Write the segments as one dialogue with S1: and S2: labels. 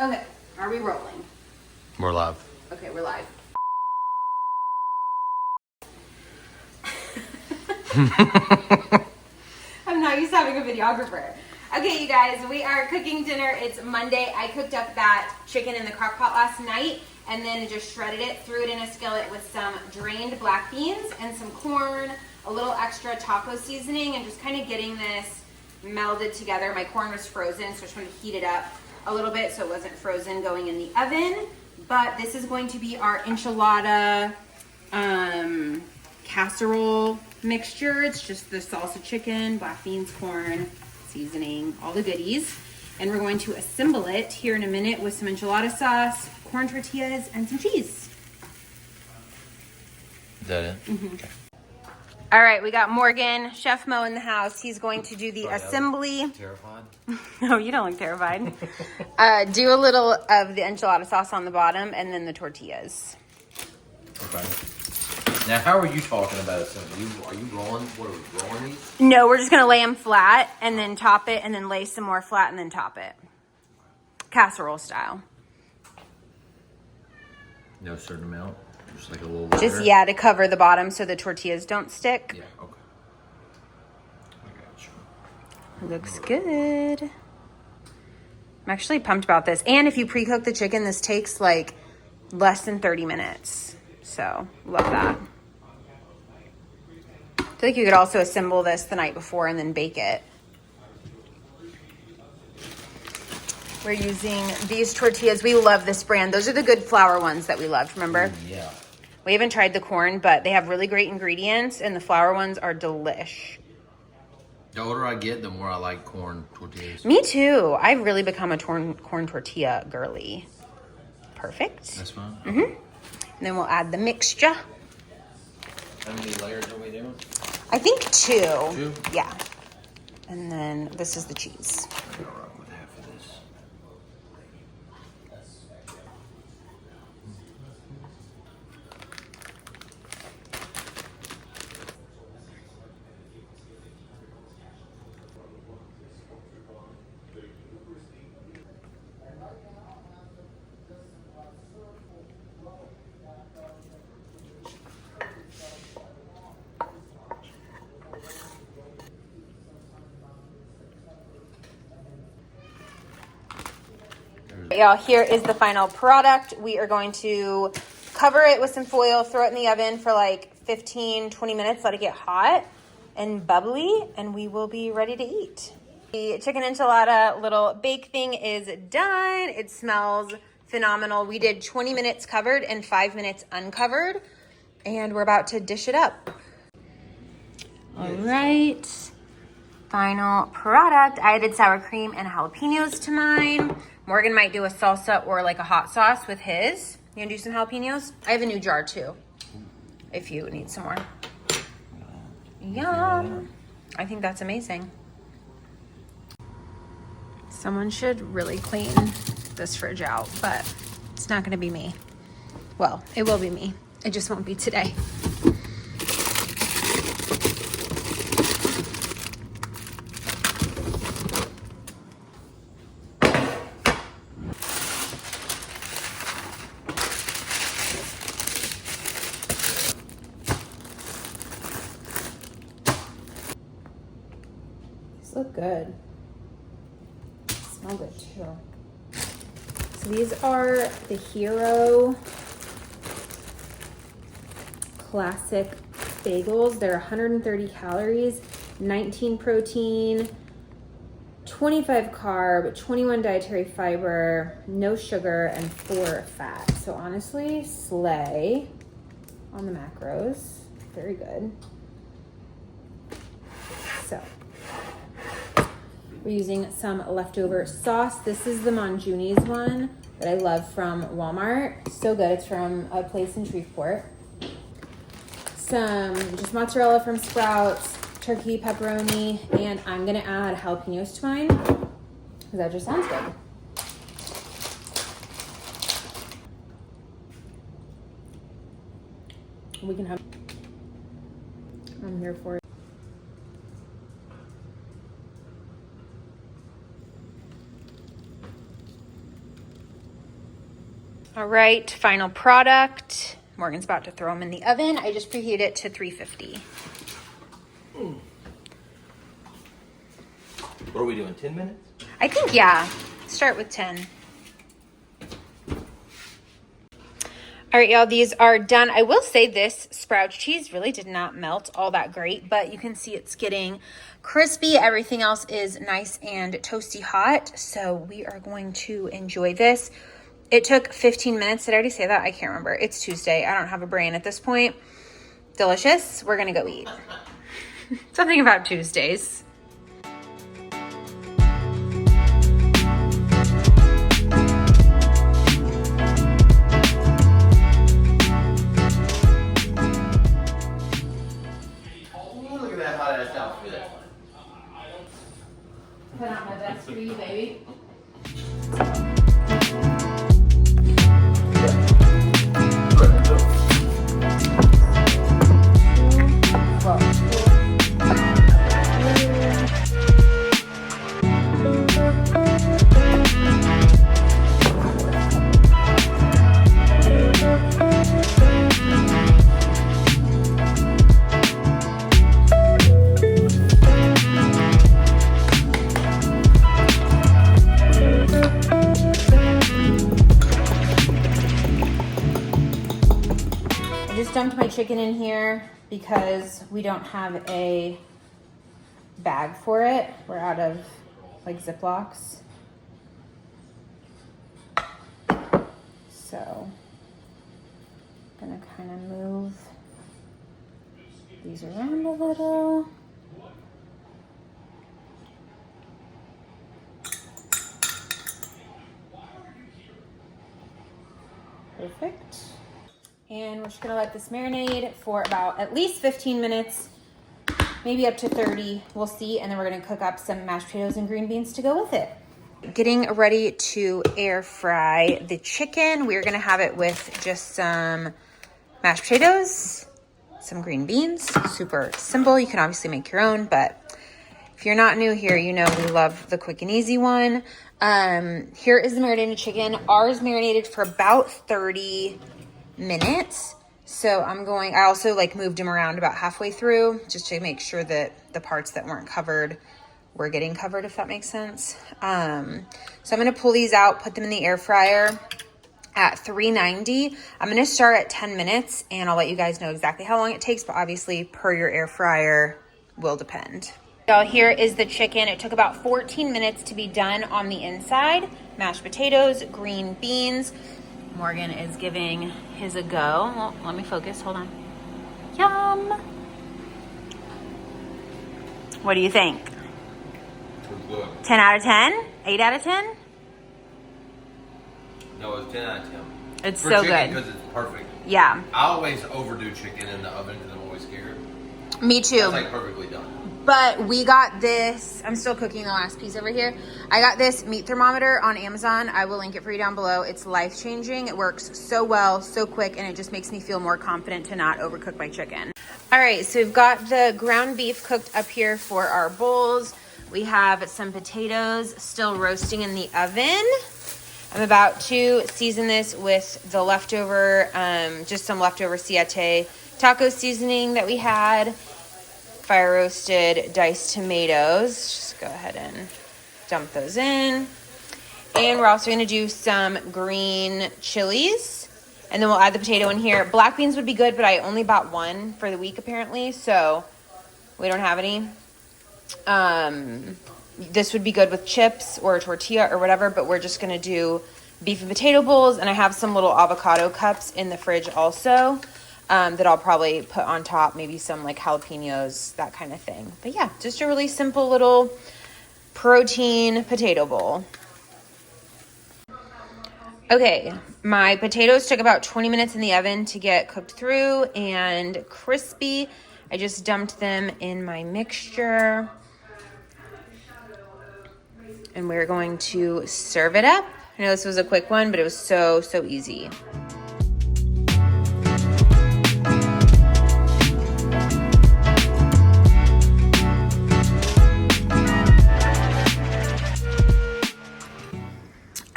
S1: Okay, are we rolling?
S2: We're live.
S1: Okay, we're live. I'm not used to having a videographer. Okay, you guys, we are cooking dinner. It's Monday. I cooked up that chicken in the crock pot last night and then just shredded it, threw it in a skillet with some drained black beans and some corn, a little extra taco seasoning, and just kind of getting this melded together. My corn was frozen, so I just wanted to heat it up a little bit so it wasn't frozen going in the oven. But this is going to be our enchilada casserole mixture. It's just the salsa chicken, black beans, corn, seasoning, all the goodies. And we're going to assemble it here in a minute with some enchilada sauce, corn tortillas, and some cheese.
S2: Is that it?
S1: Mm-hmm.
S2: Okay.
S1: All right, we got Morgan, Chef Mo in the house. He's going to do the assembly.
S2: Terrified?
S1: No, you don't look terrified. Do a little of the enchilada sauce on the bottom and then the tortillas.
S2: Okay. Now, how are you talking about assembly? Are you rolling? What are we rolling these?
S1: No, we're just gonna lay them flat and then top it and then lay some more flat and then top it. Casserole style.
S2: No certain amount? Just like a little layer?
S1: Just, yeah, to cover the bottom so the tortillas don't stick.
S2: Yeah, okay. I got you.
S1: Looks good. I'm actually pumped about this. And if you pre-cook the chicken, this takes like less than 30 minutes. So, love that. I feel like you could also assemble this the night before and then bake it. We're using these tortillas. We love this brand. Those are the good flour ones that we loved, remember?
S2: Yeah.
S1: We haven't tried the corn, but they have really great ingredients, and the flour ones are delish.
S2: The older I get, the more I like corn tortillas.
S1: Me too. I've really become a corn tortilla girly. Perfect.
S2: That's fine.
S1: Mm-hmm. And then we'll add the mixture.
S2: How many layers are we doing?
S1: I think 2.
S2: 2?
S1: Yeah. And then this is the cheese.
S2: I'll rock with half of this.
S1: Y'all, here is the final product. We are going to cover it with some foil, throw it in the oven for like 15, 20 minutes, let it get hot and bubbly, and we will be ready to eat. The chicken enchilada little bake thing is done. It smells phenomenal. We did 20 minutes covered and 5 minutes uncovered, and we're about to dish it up. All right. Final product. I added sour cream and jalapenos to mine. Morgan might do a salsa or like a hot sauce with his. You gonna do some jalapenos? I have a new jar too, if you need some more. Yum. I think that's amazing. Someone should really clean this fridge out, but it's not gonna be me. Well, it will be me. It just won't be today. Look good. Smell good too. So these are the Hero Classic Bagels. They're 130 calories, 19 protein, 25 carb, 21 dietary fiber, no sugar, and 4 fat. So honestly, slay on the macros. Very good. So we're using some leftover sauce. This is the Monjuni's one that I love from Walmart. So good. It's from a place in Shreveport. Some just mozzarella from Sprouts, turkey, pepperoni, and I'm gonna add jalapenos to mine because that just sounds good. We can have, I'm here for it. All right, final product. Morgan's about to throw them in the oven. I just preheated it to 350.
S2: What are we doing, 10 minutes?
S1: I think, yeah. Start with 10. All right, y'all, these are done. I will say this Sprouts cheese really did not melt all that great, but you can see it's getting crispy. Everything else is nice and toasty hot, so we are going to enjoy this. It took 15 minutes. Did I already say that? I can't remember. It's Tuesday. I don't have a brain at this point. Delicious. We're going to go eat. Something about Tuesdays.
S2: Look at that hot ass outfit.
S1: Put on my best for you, baby. Dumped my chicken in here because we don't have a bag for it. We're out of like Ziplocs. So I'm gonna kind of move these around a little. Perfect. And we're just gonna let this marinate for about at least 15 minutes, maybe up to 30, we'll see. And then we're gonna cook up some mashed potatoes and green beans to go with it. Getting ready to air fry the chicken. We're gonna have it with just some mashed potatoes, some green beans, super simple. You can obviously make your own, but if you're not new here, you know we love the quick and easy one. Here is the marinated chicken. Ours marinated for about 30 minutes. So I also like moved them around about halfway through just to make sure that the parts that weren't covered were getting covered, if that makes sense. So I'm going to pull these out, put them in the air fryer at 390. I'm going to start at 10 minutes and I'll let you guys know exactly how long it takes, but obviously per your air fryer will depend. So here is the chicken. It took about 14 minutes to be done on the inside. Mashed potatoes, green beans. Morgan is giving his a go. Well, let me focus. Hold on. Yum. What do you think?
S2: Good.
S1: 10 out of 10? 8 out of 10?
S2: No, it's 10 out of 10.
S1: It's
S2: For
S1: so
S2: chicken,
S1: good.
S2: because it's perfect.
S1: Yeah.
S2: I always overdo chicken in the oven because I'm always scared.
S1: Me too.
S2: It's like perfectly done.
S1: But we got this. I'm still cooking the last piece over here. I got this meat thermometer on Amazon. I will link it for you down below. It's life-changing. It works so well, so quick, and it just makes me feel more confident to not overcook my chicken. All right, so we've got the ground beef cooked up here for our bowls. We have some potatoes still roasting in the oven. I'm about to season this with the leftover, just some leftover Siete taco seasoning that we had. Fire roasted diced tomatoes. Just go ahead and dump those in. And we're also going to do some green chilies. And then we'll add the potato in here. Black beans would be good, but I only bought one for the week apparently, so we don't have any. This would be good with chips or a tortilla or whatever, but we're just going to do beef and potato bowls. And I have some little avocado cups in the fridge also. That I'll probably put on top, maybe some like jalapenos, that kind of thing. But yeah, just a really simple little protein potato bowl. Okay, my potatoes took about 20 minutes in the oven to get cooked through and crispy. I just dumped them in my mixture. And we're going to serve it up. I know this was a quick one, but it was so easy.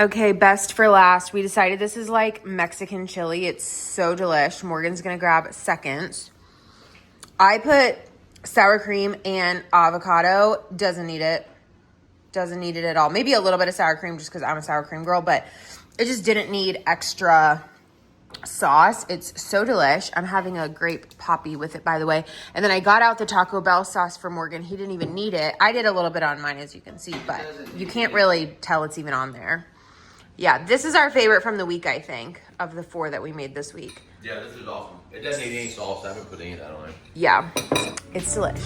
S1: Okay, best for last. We decided this is like Mexican chili. It's so delish. Morgan's gonna grab seconds. I put sour cream and avocado. Doesn't need it. Doesn't need it at all. Maybe a little bit of sour cream just because I'm a sour cream girl, but it just didn't need extra sauce. It's so delish. I'm having a grape poppy with it, by the way. And then I got out the Taco Bell sauce for Morgan. He didn't even need it. I did a little bit on mine, as you can see, but you can't really tell it's even on there. Yeah, this is our favorite from the week, I think, of the 4 that we made this week.
S2: Yeah, this is awesome. It doesn't need any sauce. I haven't put any of that on it.
S1: Yeah, it's delish.